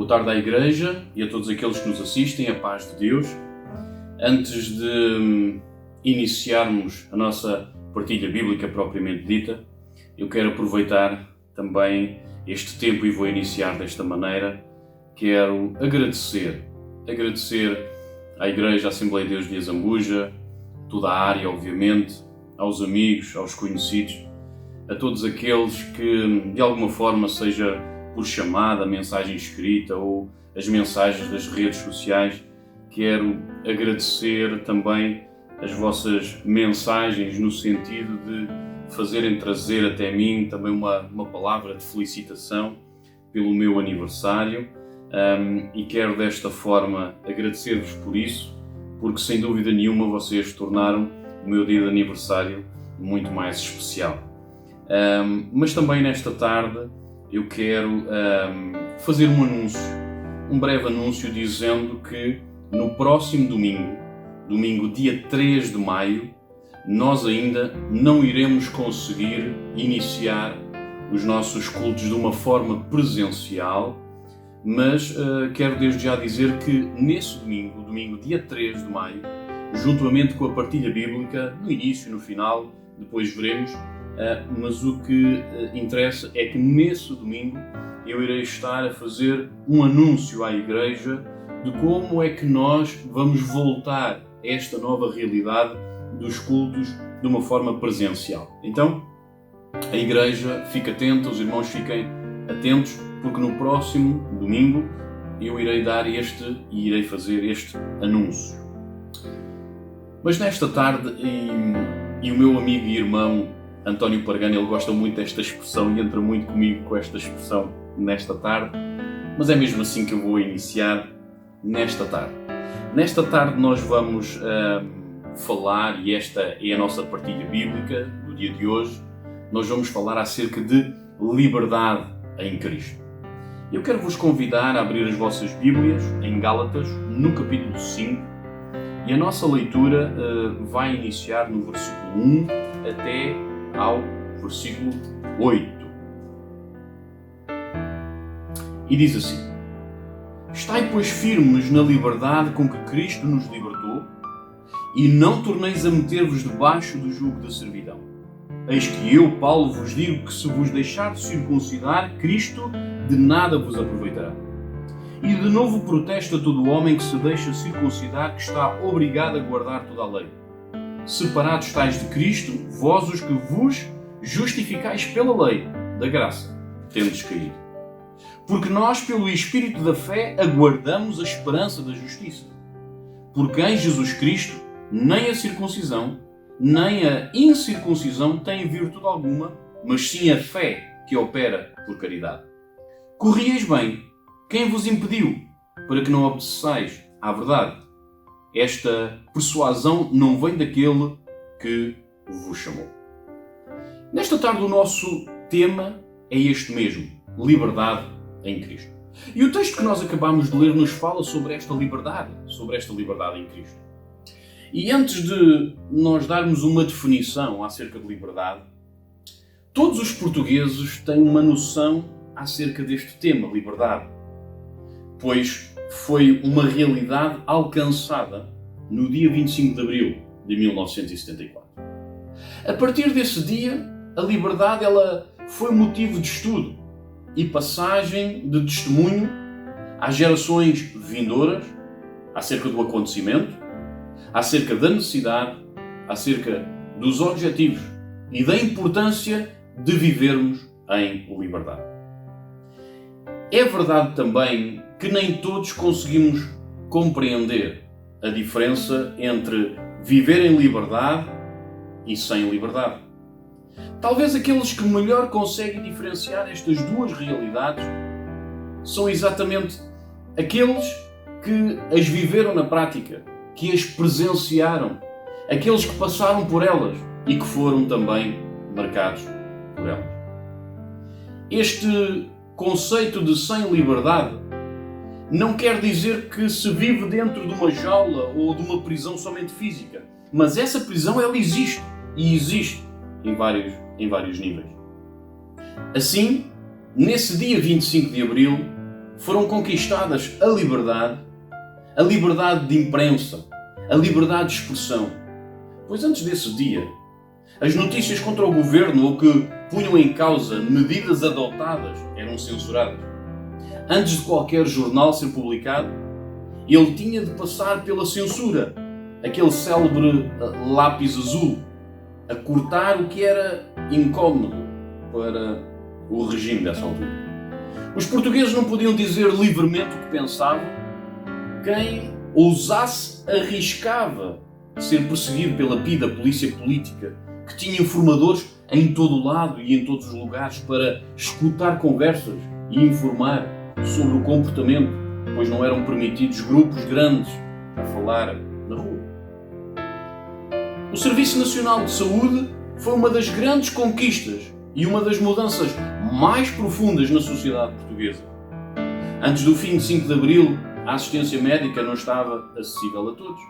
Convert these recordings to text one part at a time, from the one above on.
Boa tarde à Igreja e a todos aqueles que nos assistem, a paz de Deus. Antes de iniciarmos a nossa partilha bíblica propriamente dita, eu quero aproveitar também este tempo e vou iniciar desta maneira. Quero agradecer à Igreja, à Assembleia de Deus de Azambuja, toda a área, obviamente, aos amigos, aos conhecidos, a todos aqueles que, de alguma forma, seja por chamada, mensagem escrita ou as mensagens das redes sociais, quero agradecer também as vossas mensagens no sentido de fazerem trazer até mim também uma palavra de felicitação pelo meu aniversário e quero desta forma agradecer-vos por isso, porque sem dúvida nenhuma vocês tornaram o meu dia de aniversário muito mais especial. Mas também nesta tarde eu quero fazer um breve anúncio dizendo que no próximo domingo dia 3 de maio, nós ainda não iremos conseguir iniciar os nossos cultos de uma forma presencial, mas quero desde já dizer que nesse domingo dia 3 de maio, juntamente com a partilha bíblica, no início e no final, depois veremos, mas o que interessa é que nesse domingo eu irei estar a fazer um anúncio à Igreja de como é que nós vamos voltar a esta nova realidade dos cultos de uma forma presencial. Então, a Igreja fica atenta, os irmãos fiquem atentos, porque no próximo domingo eu irei dar irei fazer este anúncio. Mas nesta tarde, e o meu amigo e irmão António Pargano, ele gosta muito desta expressão e entra muito comigo com esta expressão nesta tarde, mas é mesmo assim que eu vou iniciar nesta tarde. Nesta tarde nós vamos falar, e esta é a nossa partilha bíblica do dia de hoje, nós vamos falar acerca de liberdade em Cristo. Eu quero vos convidar a abrir as vossas Bíblias em Gálatas, no capítulo 5, e a nossa leitura vai iniciar no versículo 1 até ao versículo 8. E diz assim: Estai, pois, firmes na liberdade com que Cristo nos libertou, e não torneis a meter-vos debaixo do jugo da servidão. Eis que eu, Paulo, vos digo que se vos deixar de circuncidar, Cristo de nada vos aproveitará. E de novo protesto a todo homem que se deixa circuncidar, que está obrigado a guardar toda a lei. Separados estáis de Cristo, vós os que vos justificais pela lei da graça, tendes caído. Porque nós, pelo Espírito da fé, aguardamos a esperança da justiça. Porque em Jesus Cristo, nem a circuncisão, nem a incircuncisão têm virtude alguma, mas sim a fé que opera por caridade. Corrieis bem, quem vos impediu, para que não obedeçais à verdade? Esta persuasão não vem daquele que vos chamou. Nesta tarde o nosso tema é este mesmo, liberdade em Cristo. E o texto que nós acabamos de ler nos fala sobre esta liberdade em Cristo. E antes de nós darmos uma definição acerca de liberdade, todos os portugueses têm uma noção acerca deste tema, liberdade, pois foi uma realidade alcançada no dia 25 de abril de 1974. A partir desse dia, a liberdade foi motivo de estudo e passagem de testemunho às gerações vindouras acerca do acontecimento, acerca da necessidade, acerca dos objetivos e da importância de vivermos em liberdade. É verdade também que nem todos conseguimos compreender a diferença entre viver em liberdade e sem liberdade. Talvez aqueles que melhor conseguem diferenciar estas duas realidades são exatamente aqueles que as viveram na prática, que as presenciaram, aqueles que passaram por elas e que foram também marcados por elas. Este conceito de sem liberdade não quer dizer que se vive dentro de uma jaula ou de uma prisão somente física, mas essa prisão ela existe, e existe em vários níveis. Assim, nesse dia 25 de abril, foram conquistadas a liberdade de imprensa, a liberdade de expressão. Pois antes desse dia, as notícias contra o governo ou que punham em causa medidas adotadas eram censuradas. Antes de qualquer jornal ser publicado, ele tinha de passar pela censura, aquele célebre lápis azul, a cortar o que era incómodo para o regime dessa altura. Os portugueses não podiam dizer livremente o que pensavam. Quem ousasse arriscava ser perseguido pela PIDE, a polícia política, que tinha informadores em todo o lado e em todos os lugares para escutar conversas e informar sobre o comportamento, pois não eram permitidos grupos grandes a falar na rua. O Serviço Nacional de Saúde foi uma das grandes conquistas e uma das mudanças mais profundas na sociedade portuguesa. Antes do fim de 5 de Abril, a assistência médica não estava acessível a todos.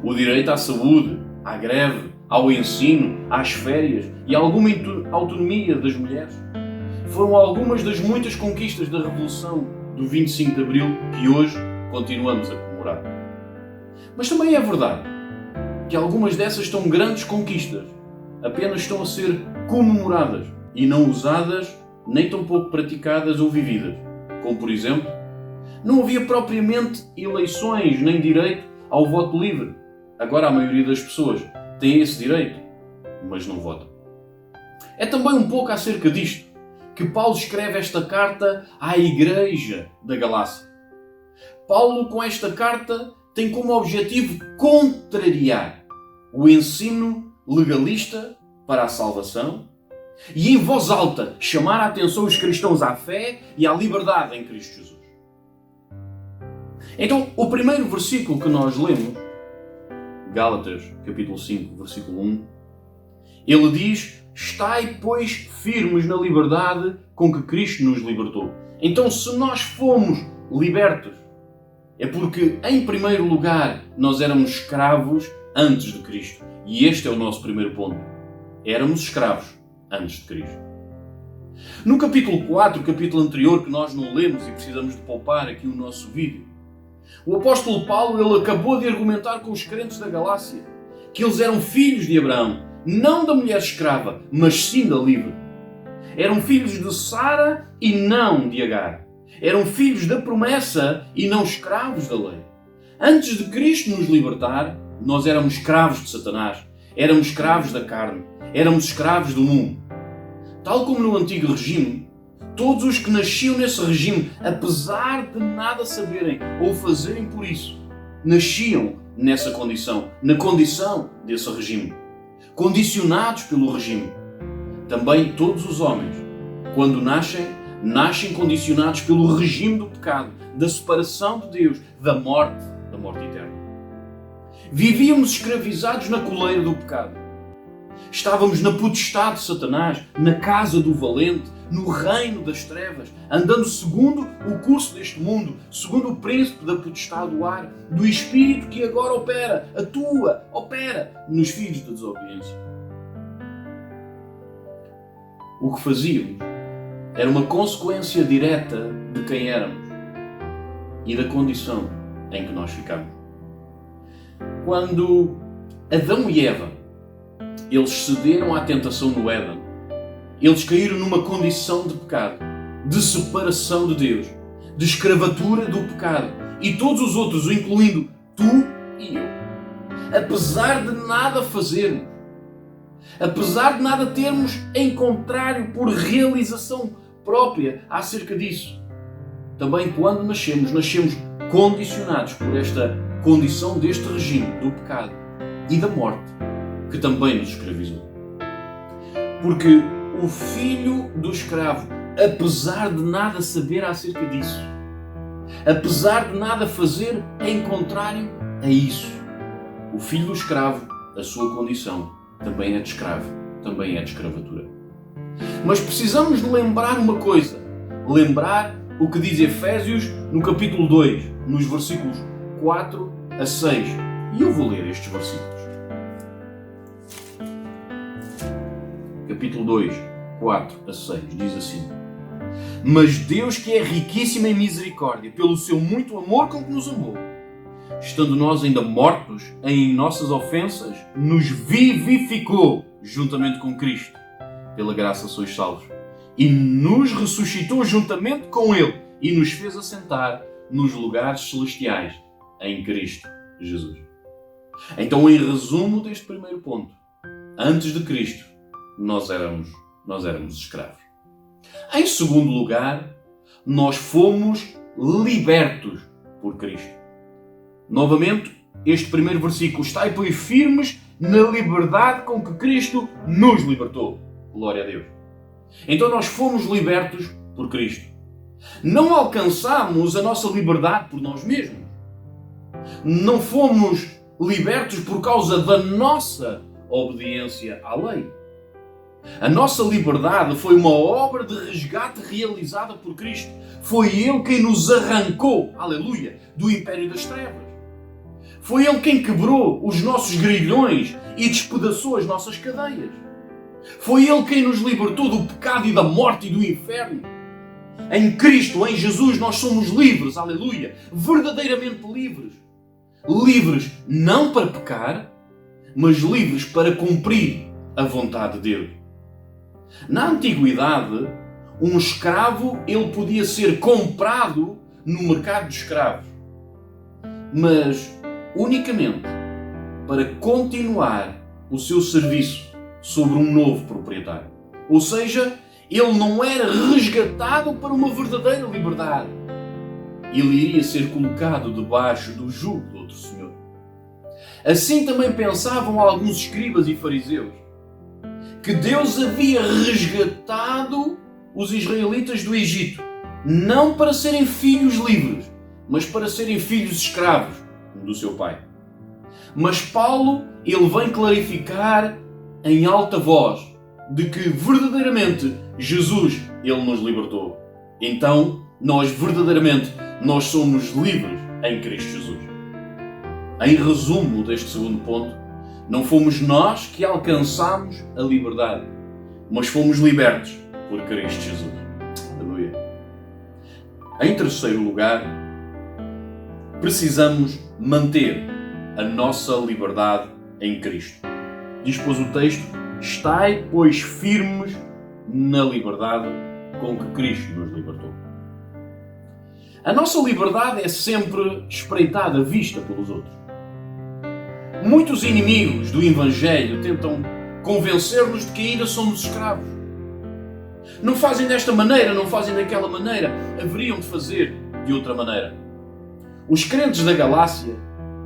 O direito à saúde, à greve, ao ensino, às férias e a alguma autonomia das mulheres foram algumas das muitas conquistas da Revolução do 25 de Abril que hoje continuamos a comemorar. Mas também é verdade que algumas dessas tão grandes conquistas apenas estão a ser comemoradas e não usadas nem tão pouco praticadas ou vividas. Como, por exemplo, não havia propriamente eleições nem direito ao voto livre. Agora a maioria das pessoas tem esse direito, mas não votam. É também um pouco acerca disto que Paulo escreve esta carta à Igreja da Galácia. Paulo, com esta carta, tem como objetivo contrariar o ensino legalista para a salvação e, em voz alta, chamar a atenção os cristãos à fé e à liberdade em Cristo Jesus. Então, o primeiro versículo que nós lemos, Gálatas, capítulo 5, versículo 1, ele diz: estai, pois, firmes na liberdade com que Cristo nos libertou. Então, se nós fomos libertos, é porque, em primeiro lugar, nós éramos escravos antes de Cristo. E este é o nosso primeiro ponto. Éramos escravos antes de Cristo. No capítulo 4, capítulo anterior, que nós não lemos e precisamos de poupar aqui o nosso vídeo, o apóstolo Paulo ele acabou de argumentar com os crentes da Galácia que eles eram filhos de Abraão, não da mulher escrava, mas sim da livre. Eram filhos de Sara e não de Agar. Eram filhos da promessa e não escravos da lei. Antes de Cristo nos libertar, nós éramos escravos de Satanás, éramos escravos da carne, éramos escravos do mundo. Tal como no antigo regime, todos os que nasciam nesse regime, apesar de nada saberem ou fazerem por isso, nasciam nessa condição, na condição desse regime, condicionados pelo regime. Também todos os homens, quando nascem condicionados pelo regime do pecado, da separação de Deus, da morte eterna. Vivíamos escravizados na coleira do pecado. Estávamos na potestade de Satanás, na casa do valente, no reino das trevas, andando segundo o curso deste mundo, segundo o príncipe da potestade do ar, do espírito que agora opera nos filhos da desobediência. O que fazíamos era uma consequência direta de quem éramos e da condição em que nós ficamos. Quando Adão e Eva eles cederam à tentação no Éden, eles caíram numa condição de pecado, de separação de Deus, de escravatura do pecado, e todos os outros, incluindo tu e eu. Apesar de nada fazermos, apesar de nada termos em contrário por realização própria acerca disso, também quando nascemos condicionados por esta condição deste regime do pecado e da morte, que também nos escravizou. Porque o filho do escravo, apesar de nada saber acerca disso, apesar de nada fazer em contrário a isso, o filho do escravo, a sua condição, também é de escravo, também é de escravatura. Mas precisamos de lembrar uma coisa, lembrar o que diz Efésios no capítulo 2, nos versículos 4 a 6. E eu vou ler estes versículos. Capítulo 2, 4 a 6, diz assim: Mas Deus, que é riquíssimo em misericórdia, pelo seu muito amor com que nos amou, estando nós ainda mortos em nossas ofensas, nos vivificou juntamente com Cristo. Pela graça sois salvos. E nos ressuscitou juntamente com Ele e nos fez assentar nos lugares celestiais em Cristo Jesus. Então, em resumo deste primeiro ponto, antes de Cristo, nós éramos escravos. Em segundo lugar, nós fomos libertos por Cristo. Novamente, este primeiro versículo: estai, pois, firmes na liberdade com que Cristo nos libertou. Glória a Deus. Então nós fomos libertos por Cristo. Não alcançamos a nossa liberdade por nós mesmos. Não fomos libertos por causa da nossa obediência à lei. A nossa liberdade foi uma obra de resgate realizada por Cristo. Foi Ele quem nos arrancou, aleluia, do império das trevas. Foi Ele quem quebrou os nossos grilhões e despedaçou as nossas cadeias. Foi Ele quem nos libertou do pecado e da morte e do inferno. Em Cristo, em Jesus, nós somos livres, aleluia, verdadeiramente livres. Livres não para pecar, mas livres para cumprir a vontade de Deus. Na antiguidade, um escravo ele podia ser comprado no mercado de escravos, mas unicamente para continuar o seu serviço sobre um novo proprietário. Ou seja, ele não era resgatado para uma verdadeira liberdade. Ele iria ser colocado debaixo do jugo de outro senhor. Assim também pensavam alguns escribas e fariseus, que Deus havia resgatado os israelitas do Egito, não para serem filhos livres, mas para serem filhos escravos do seu pai. Mas Paulo, ele vem clarificar em alta voz de que verdadeiramente Jesus, ele nos libertou. Então, nós somos livres em Cristo Jesus. Em resumo deste segundo ponto, não fomos nós que alcançamos a liberdade, mas fomos libertos por Cristo Jesus. Aleluia. Em terceiro lugar, precisamos manter a nossa liberdade em Cristo. Diz, pois, o texto: estai, pois, firmes na liberdade com que Cristo nos libertou. A nossa liberdade é sempre espreitada, vista pelos outros. Muitos inimigos do Evangelho tentam convencer-nos de que ainda somos escravos. Não fazem desta maneira, não fazem daquela maneira. Haveriam de fazer de outra maneira. Os crentes da Galácia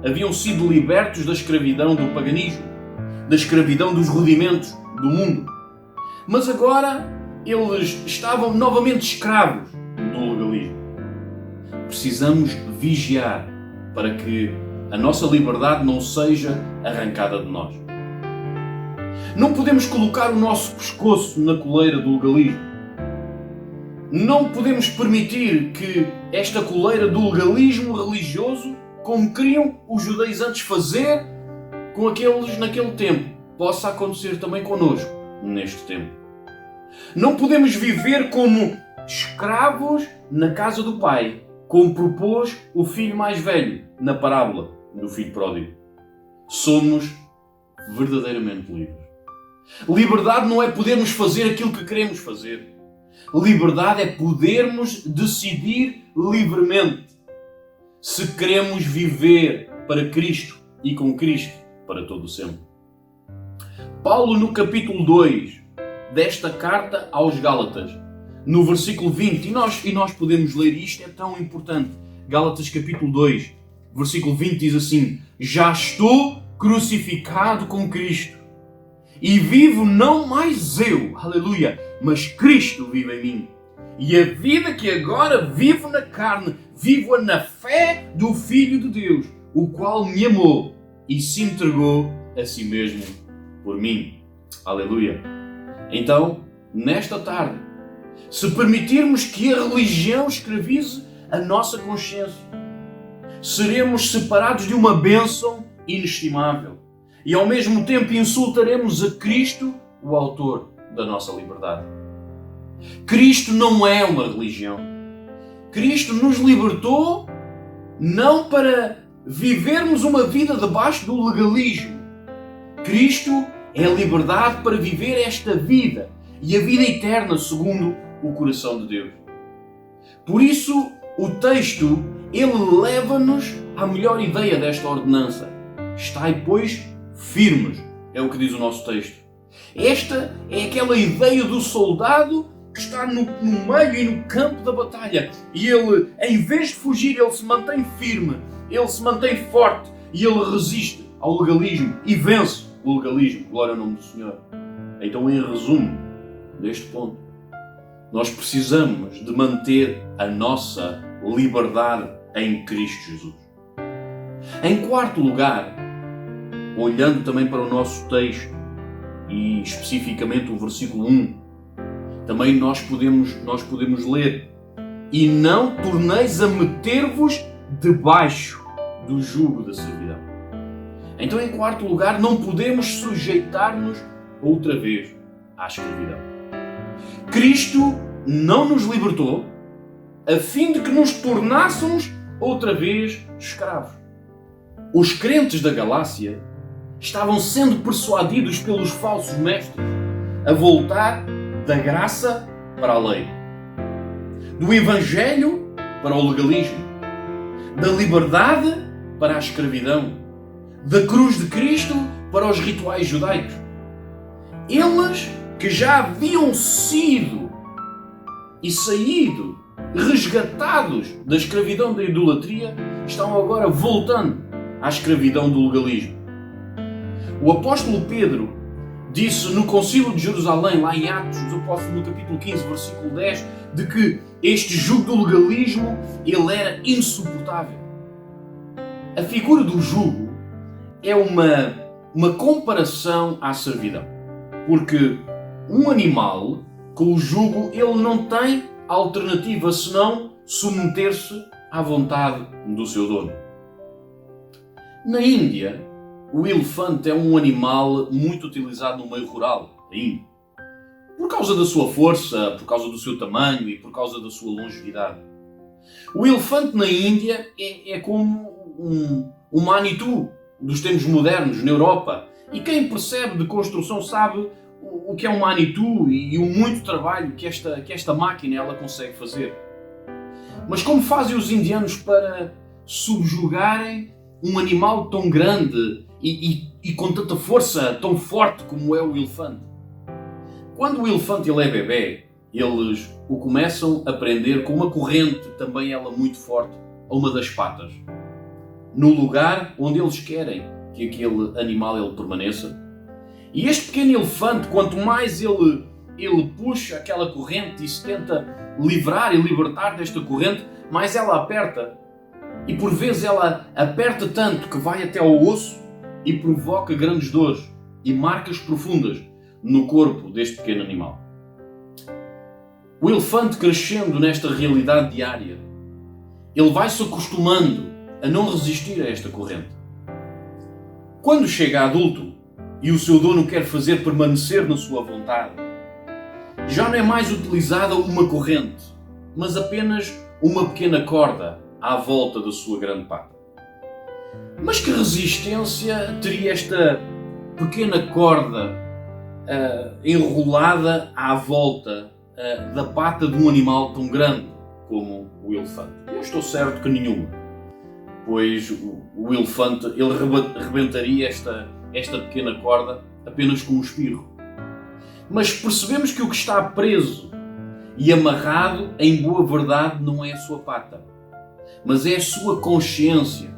haviam sido libertos da escravidão do paganismo, da escravidão dos rudimentos do mundo. Mas agora eles estavam novamente escravos do legalismo. Precisamos vigiar para que a nossa liberdade não seja arrancada de nós. Não podemos colocar o nosso pescoço na coleira do legalismo. Não podemos permitir que esta coleira do legalismo religioso, como queriam os judaizantes fazer com aqueles naquele tempo, possa acontecer também connosco neste tempo. Não podemos viver como escravos na casa do Pai, como propôs o filho mais velho na parábola do filho pródigo. Somos verdadeiramente livres. Liberdade não é podermos fazer aquilo que queremos fazer. Liberdade é podermos decidir livremente se queremos viver para Cristo e com Cristo para todo o sempre. Paulo, no capítulo 2 desta carta aos Gálatas, no versículo 20, e nós podemos ler isto, é tão importante. Gálatas capítulo 2, versículo 20 diz assim: já estou crucificado com Cristo, e vivo não mais eu, aleluia, mas Cristo vive em mim. E a vida que agora vivo na carne, vivo-a na fé do Filho de Deus, o qual me amou e se entregou a si mesmo por mim. Aleluia. Então, nesta tarde, se permitirmos que a religião escravize a nossa consciência, seremos separados de uma bênção inestimável e ao mesmo tempo insultaremos a Cristo, o autor da nossa liberdade. Cristo não é uma religião. Cristo nos libertou não para vivermos uma vida debaixo do legalismo. Cristo é a liberdade para viver esta vida e a vida eterna segundo o coração de Deus. Por isso, o texto, ele leva-nos à melhor ideia desta ordenança. Estai, pois, firmes, é o que diz o nosso texto. Esta é aquela ideia do soldado que está no meio e no campo da batalha. E ele, em vez de fugir, ele se mantém firme, ele se mantém forte e ele resiste ao legalismo e vence o legalismo. Glória ao nome do Senhor. Então, em resumo, neste ponto, nós precisamos de manter a nossa liberdade em Cristo Jesus. Em quarto lugar, olhando também para o nosso texto e especificamente o versículo 1, também nós podemos ler: e não torneis a meter-vos debaixo do jugo da servidão. Então, em quarto lugar, não podemos sujeitar-nos outra vez à escravidão. Cristo não nos libertou a fim de que nos tornássemos outra vez escravos. Os crentes da Galácia estavam sendo persuadidos pelos falsos mestres a voltar da graça para a lei, do Evangelho para o legalismo, da liberdade para a escravidão, da cruz de Cristo para os rituais judaicos. Eles que já haviam sido e saído resgatados da escravidão da idolatria, estão agora voltando à escravidão do legalismo. O apóstolo Pedro disse no Concílio de Jerusalém, lá em Atos dos Apóstolos, no capítulo 15, versículo 10, de que este jugo do legalismo, ele era insuportável. A figura do jugo é uma comparação à servidão. Porque um animal, com o jugo, ele não tem alternativa senão submeter-se à vontade do seu dono. Na Índia, o elefante é um animal muito utilizado no meio rural ainda. Por causa da sua força, por causa do seu tamanho e por causa da sua longevidade. O elefante na Índia é como um Manitou dos tempos modernos na Europa. E quem percebe de construção sabe o que é um Manitou e o muito trabalho que esta máquina ela consegue fazer. Mas como fazem os indianos para subjugarem um animal tão grande e com tanta força, tão forte como é o elefante? Quando o elefante ele é bebê, eles o começam a prender com uma corrente, também ela muito forte, a uma das patas, no lugar onde eles querem que aquele animal ele permaneça. E este pequeno elefante, quanto mais ele puxa aquela corrente e se tenta livrar e libertar desta corrente, mais ela aperta. E por vezes ela aperta tanto que vai até ao osso e provoca grandes dores e marcas profundas no corpo deste pequeno animal. O elefante, crescendo nesta realidade diária, ele vai se acostumando a não resistir a esta corrente. Quando chega adulto e o seu dono quer fazer permanecer na sua vontade, já não é mais utilizada uma corrente, mas apenas uma pequena corda à volta da sua grande pata. Mas que resistência teria esta pequena corda enrolada à volta da pata de um animal tão grande como o elefante? Eu estou certo que nenhuma, pois o elefante ele rebentaria esta pequena corda apenas com um espirro. Mas percebemos que o que está preso e amarrado, em boa verdade, não é a sua pata, mas é a sua consciência.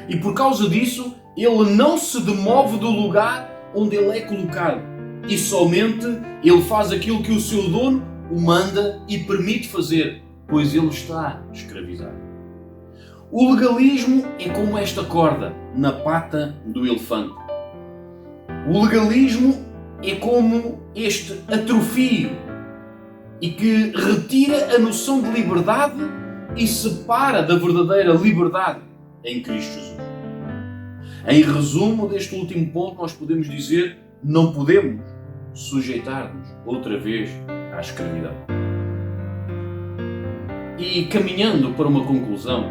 E por causa disso, ele não se demove do lugar onde ele é colocado. E somente ele faz aquilo que o seu dono o manda e permite fazer, pois ele está escravizado. O legalismo é como esta corda na pata do elefante. O legalismo é como este atrofio e que retira a noção de liberdade e separa da verdadeira liberdade em Cristo Jesus. Em resumo deste último ponto, nós podemos dizer: não podemos sujeitar-nos outra vez à escravidão. E caminhando para uma conclusão,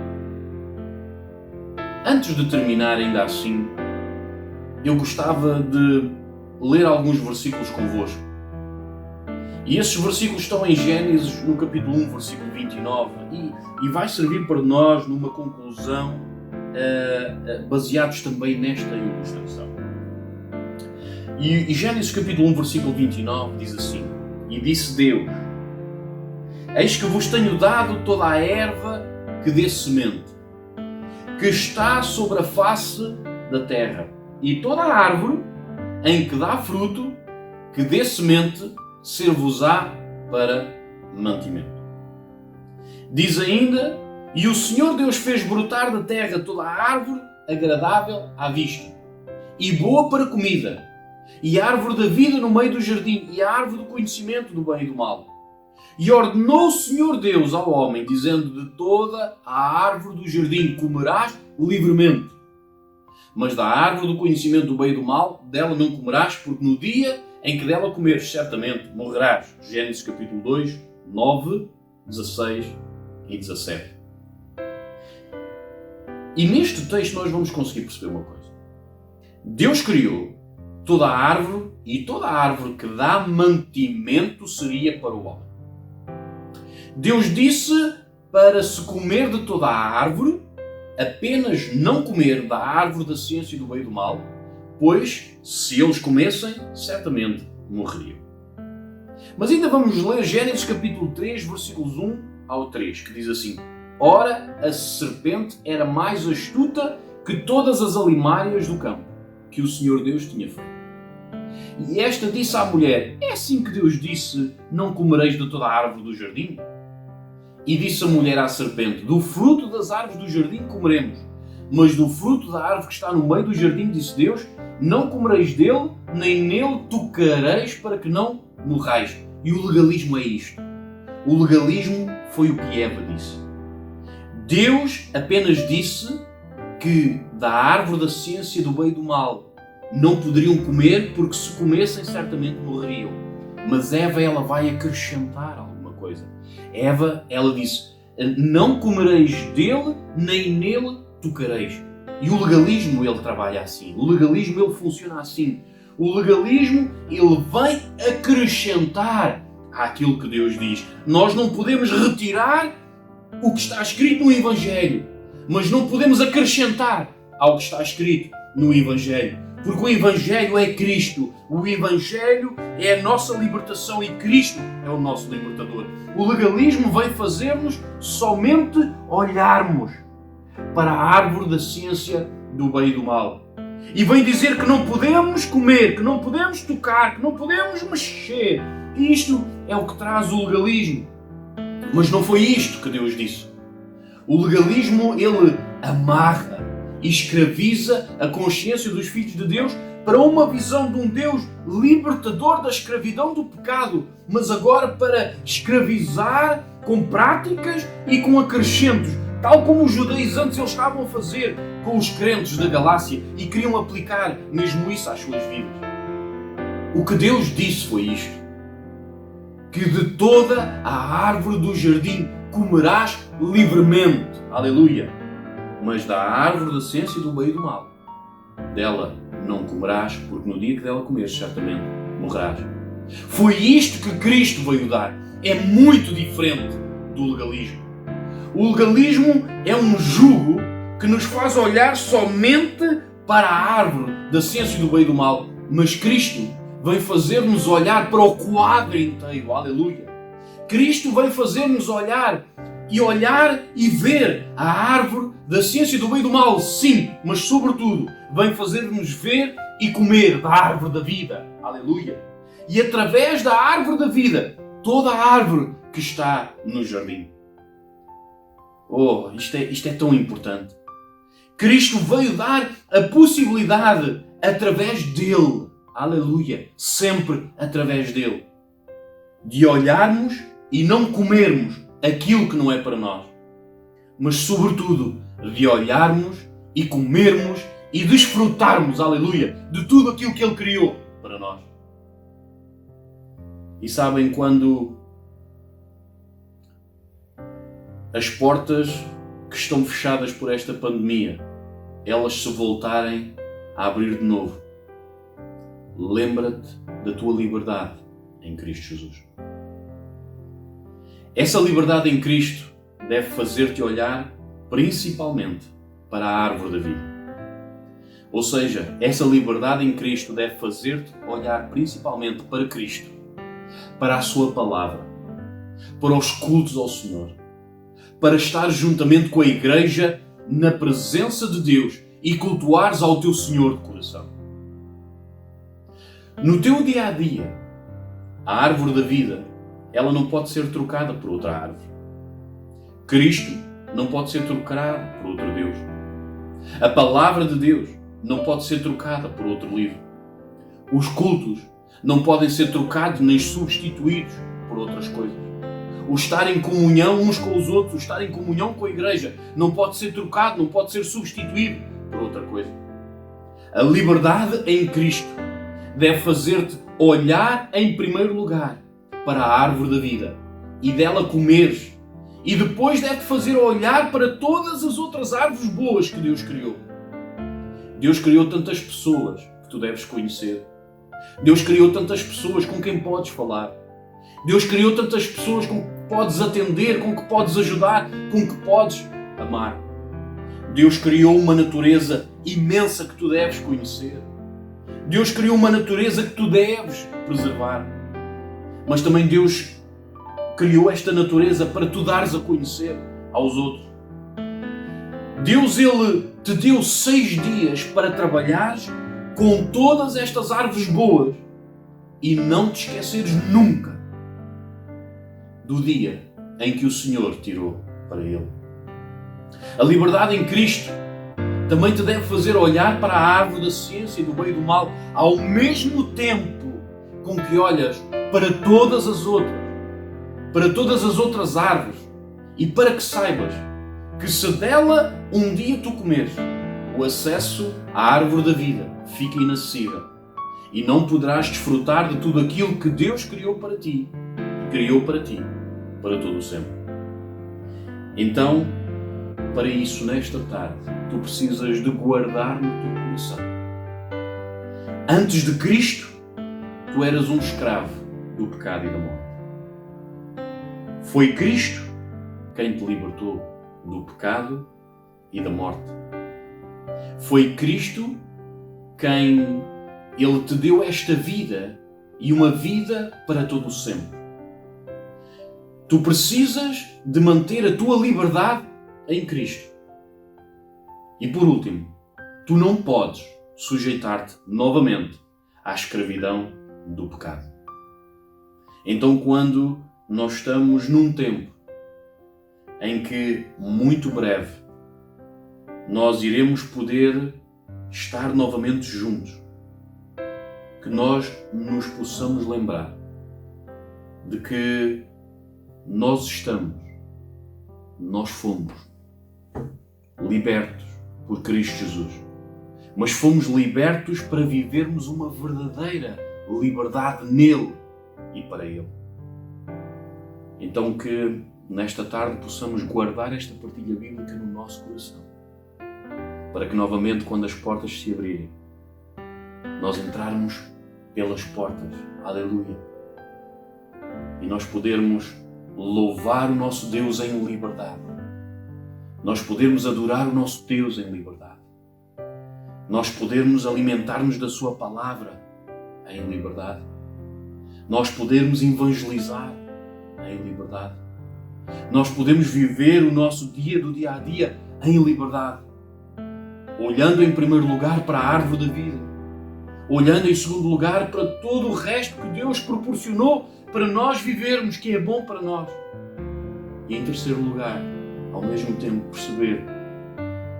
antes de terminar ainda assim, eu gostava de ler alguns versículos convosco. E esses versículos estão em Gênesis, no capítulo 1, versículo 29, e vai servir para nós numa conclusão, baseados também nesta ilustração. E Gênesis capítulo 1, versículo 29 diz assim: E disse Deus: Eis que vos tenho dado toda a erva que dê semente, que está sobre a face da terra, e toda a árvore em que dá fruto, que dê semente, ser-vos-á para mantimento. Diz ainda: E o Senhor Deus fez brotar da terra toda a árvore agradável à vista, e boa para comida, e a árvore da vida no meio do jardim, e a árvore do conhecimento do bem e do mal. E ordenou o Senhor Deus ao homem, dizendo: De toda a árvore do jardim comerás livremente, mas da árvore do conhecimento do bem e do mal, dela não comerás, porque no dia em que dela comeres, certamente morrerás. Gênesis capítulo 2, 9, 16 e 17. E neste texto nós vamos conseguir perceber uma coisa. Deus criou toda a árvore, e toda a árvore que dá mantimento seria para o homem. Deus disse para se comer de toda a árvore, apenas não comer da árvore da ciência e do bem e do mal, pois, se eles comessem, certamente morreriam. Mas ainda vamos ler Gênesis capítulo 3, versículos 1 ao 3, que diz assim: Ora, a serpente era mais astuta que todas as alimárias do campo, que o Senhor Deus tinha feito. E esta disse à mulher: É assim que Deus disse: Não comereis de toda a árvore do jardim? E disse a mulher à serpente: Do fruto das árvores do jardim comeremos, mas do fruto da árvore que está no meio do jardim, disse Deus, não comereis dele, nem nele tocareis, para que não morrais. E o legalismo é isto. O legalismo foi o que Eva disse. Deus apenas disse que da árvore da ciência do bem e do mal não poderiam comer, porque se comessem certamente morreriam. Mas Eva, ela vai acrescentar alguma coisa. Eva, ela disse: Não comereis dele, nem nele tocareis. E o legalismo, ele trabalha assim. O legalismo, ele funciona assim. O legalismo, ele vai acrescentar àquilo que Deus diz. Nós não podemos retirar o que está escrito no Evangelho, mas não podemos acrescentar ao que está escrito no Evangelho. Porque o Evangelho é Cristo. O Evangelho é a nossa libertação e Cristo é o nosso libertador. O legalismo vem fazer-nos somente olharmos para a árvore da ciência do bem e do mal. E vem dizer que não podemos comer, que não podemos tocar, que não podemos mexer. Isto é o que traz o legalismo. Mas não foi isto que Deus disse. O legalismo, ele amarra e escraviza a consciência dos filhos de Deus para uma visão de um Deus libertador da escravidão do pecado, mas agora para escravizar com práticas e com acrescentos, tal como os judaizantes eles estavam a fazer com os crentes da Galácia e queriam aplicar mesmo isso às suas vidas. O que Deus disse foi isto: que de toda a árvore do jardim comerás livremente, aleluia, mas da árvore da ciência do bem e do mal, dela não comerás, porque no dia que dela comeres, certamente morrerás. Foi isto que Cristo veio dar. É muito diferente do legalismo. O legalismo é um jugo que nos faz olhar somente para a árvore da ciência do bem e do mal, mas Cristo vem fazer-nos olhar para o quadro inteiro, aleluia. Cristo vem fazer-nos olhar e ver a árvore da ciência do bem e do mal, sim, mas sobretudo vem fazer-nos ver e comer da árvore da vida, aleluia. E através da árvore da vida, toda a árvore que está no jardim. Oh, isto é tão importante. Cristo veio dar a possibilidade através dele, aleluia, sempre através dele, de olharmos e não comermos aquilo que não é para nós, mas sobretudo de olharmos e comermos e desfrutarmos, aleluia, de tudo aquilo que ele criou para nós. E sabem, quando as portas que estão fechadas por esta pandemia, elas se voltarem a abrir de novo, lembra-te da tua liberdade em Cristo Jesus. Essa liberdade em Cristo deve fazer-te olhar principalmente para a árvore da vida. Ou seja, essa liberdade em Cristo deve fazer-te olhar principalmente para Cristo, para a sua palavra, para os cultos ao Senhor, para estar juntamente com a igreja na presença de Deus e cultuares ao teu Senhor de coração. No teu dia a dia, a árvore da vida, ela não pode ser trocada por outra árvore. Cristo não pode ser trocado por outro Deus. A palavra de Deus não pode ser trocada por outro livro. Os cultos não podem ser trocados nem substituídos por outras coisas. O estar em comunhão uns com os outros, o estar em comunhão com a igreja, não pode ser trocado, não pode ser substituído por outra coisa. A liberdade em Cristo deve fazer-te olhar em primeiro lugar para a árvore da vida e dela comeres. E depois deve-te fazer olhar para todas as outras árvores boas que Deus criou. Deus criou tantas pessoas que tu deves conhecer. Deus criou tantas pessoas com quem podes falar. Deus criou tantas pessoas com que podes atender, com que podes ajudar, com que podes amar. Deus criou uma natureza imensa que tu deves conhecer. Deus criou uma natureza que tu deves preservar. Mas também Deus criou esta natureza para tu dares a conhecer aos outros. Deus, Ele te deu 6 dias para trabalhares com todas estas árvores boas e não te esqueceres nunca do dia em que o Senhor tirou para Ele. A liberdade em Cristo também te deve fazer olhar para a árvore da ciência e do bem e do mal ao mesmo tempo com que olhas para todas as outras árvores, e para que saibas que se dela um dia tu comeres, o acesso à árvore da vida fica inacessível e não poderás desfrutar de tudo aquilo que Deus criou para ti e criou para ti para todo o sempre. Então, para isso, nesta tarde, tu precisas de guardar no teu coração. Antes de Cristo, tu eras um escravo do pecado e da morte. Foi Cristo quem te libertou do pecado e da morte. Foi Cristo quem Ele te deu esta vida e uma vida para todo o sempre. Tu precisas de manter a tua liberdade em Cristo. E por último, tu não podes sujeitar-te novamente à escravidão do pecado. Então, quando nós estamos num tempo em que, muito breve, nós iremos poder estar novamente juntos, que nós nos possamos lembrar de que nós fomos libertos por Cristo Jesus, mas fomos libertos para vivermos uma verdadeira liberdade nele e para Ele. Então que nesta tarde possamos guardar esta partilha bíblica no nosso coração, para que novamente, quando as portas se abrirem, nós entrarmos pelas portas, aleluia, e nós podermos louvar o nosso Deus em liberdade, nós podermos adorar o nosso Deus em liberdade, nós podermos alimentar-nos da Sua palavra em liberdade, nós podermos evangelizar em liberdade, nós podemos viver o nosso dia a dia em liberdade, olhando em primeiro lugar para a árvore da vida, olhando em segundo lugar para todo o resto que Deus proporcionou para nós vivermos, que é bom para nós, e em terceiro lugar, ao mesmo tempo, perceber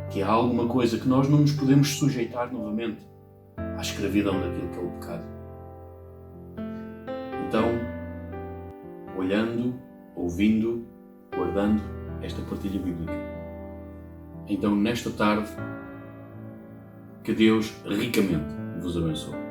que há alguma coisa que nós não nos podemos sujeitar novamente à escravidão daquilo que é o pecado. Então, olhando, ouvindo, guardando esta partilha bíblica, então nesta tarde, que Deus ricamente vos abençoe.